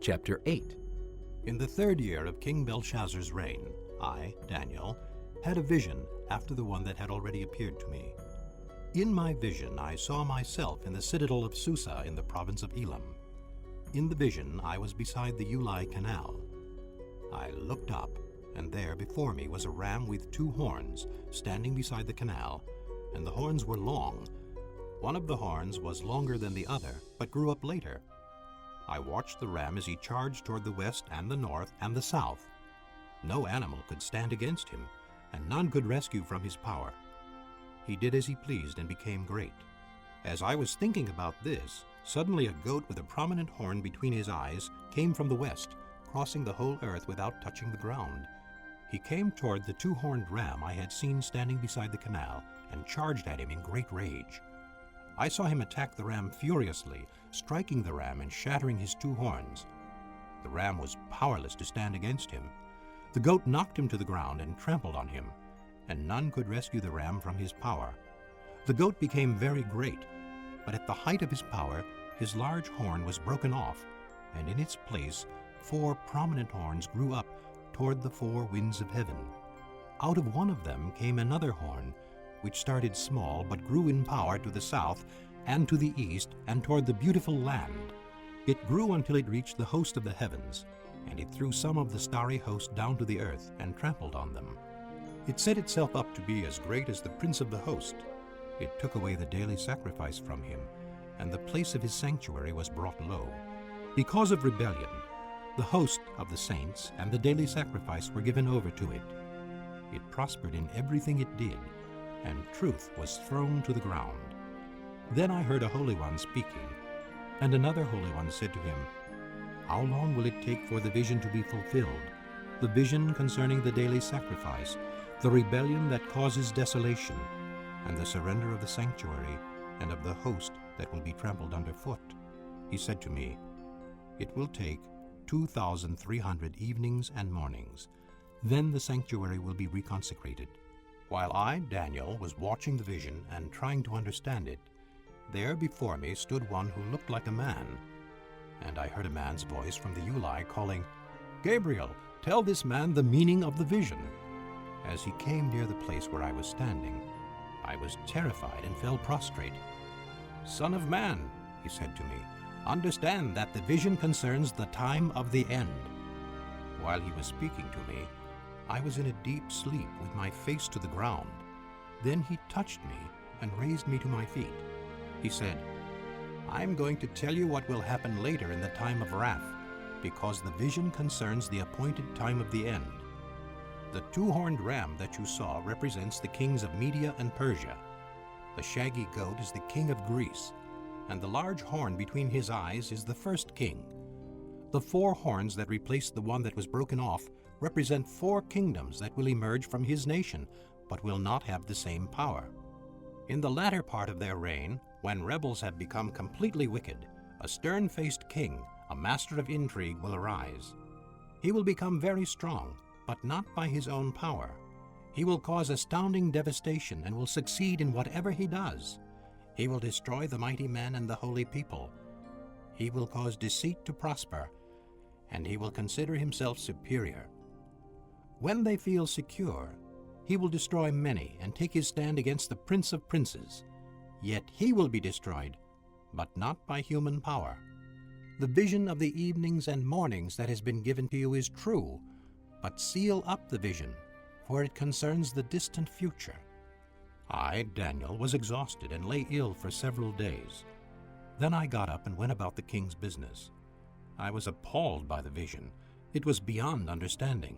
Chapter 8. In the 3rd year of King Belshazzar's reign, I, Daniel, had a vision after the one that had already appeared to me. In my vision I saw myself in the citadel of Susa in the province of Elam. In the vision I was beside the Ulai Canal. I looked up, and there before me was a ram with 2 horns standing beside the canal, and the horns were long. One of the horns was longer than the other, but grew up later. I watched the ram as he charged toward the west and the north and the south. No animal could stand against him, and none could rescue from his power. He did as he pleased and became great. As I was thinking about this, suddenly a goat with a prominent horn between his eyes came from the west, crossing the whole earth without touching the ground. He came toward the 2-horned ram I had seen standing beside the canal and charged at him in great rage. I saw him attack the ram furiously, striking the ram and shattering his 2 horns. The ram was powerless to stand against him. The goat knocked him to the ground and trampled on him, and none could rescue the ram from his power. The goat became very great, but at the height of his power, his large horn was broken off, and in its place 4 prominent horns grew up toward the 4 winds of heaven. Out of one of them came another horn, which started small but grew in power to the south and to the east and toward the beautiful land. It grew until it reached the host of the heavens, and it threw some of the starry host down to the earth and trampled on them. It set itself up to be as great as the prince of the host. It took away the daily sacrifice from him, and the place of his sanctuary was brought low. Because of rebellion, the host of the saints and the daily sacrifice were given over to it. It prospered in everything it did, and truth was thrown to the ground. Then I heard a Holy One speaking, and another Holy One said to him, "How long will it take for the vision to be fulfilled, the vision concerning the daily sacrifice, the rebellion that causes desolation, and the surrender of the sanctuary and of the host that will be trampled underfoot?" He said to me, "It will take 2,300 evenings and mornings. Then the sanctuary will be reconsecrated." While I, Daniel, was watching the vision and trying to understand it, there before me stood one who looked like a man. And I heard a man's voice from the Ulai calling, "Gabriel, tell this man the meaning of the vision." As he came near the place where I was standing, I was terrified and fell prostrate. "Son of man," he said to me, "understand that the vision concerns the time of the end." While he was speaking to me, I was in a deep sleep with my face to the ground. Then he touched me and raised me to my feet. He said, "I'm going to tell you what will happen later in the time of wrath, because the vision concerns the appointed time of the end. The 2-horned ram that you saw represents the kings of Media and Persia. The shaggy goat is the king of Greece, and the large horn between his eyes is the first king. The 4 horns that replaced the one that was broken off represent 4 kingdoms that will emerge from his nation, but will not have the same power. In the latter part of their reign, when rebels have become completely wicked, a stern-faced king, a master of intrigue, will arise. He will become very strong, but not by his own power. He will cause astounding devastation and will succeed in whatever he does. He will destroy the mighty men and the holy people. He will cause deceit to prosper, and he will consider himself superior. When they feel secure, he will destroy many and take his stand against the Prince of Princes. Yet he will be destroyed, but not by human power. The vision of the evenings and mornings that has been given to you is true, but seal up the vision, for it concerns the distant future." I, Daniel, was exhausted and lay ill for several days. Then I got up and went about the king's business. I was appalled by the vision. It was beyond understanding.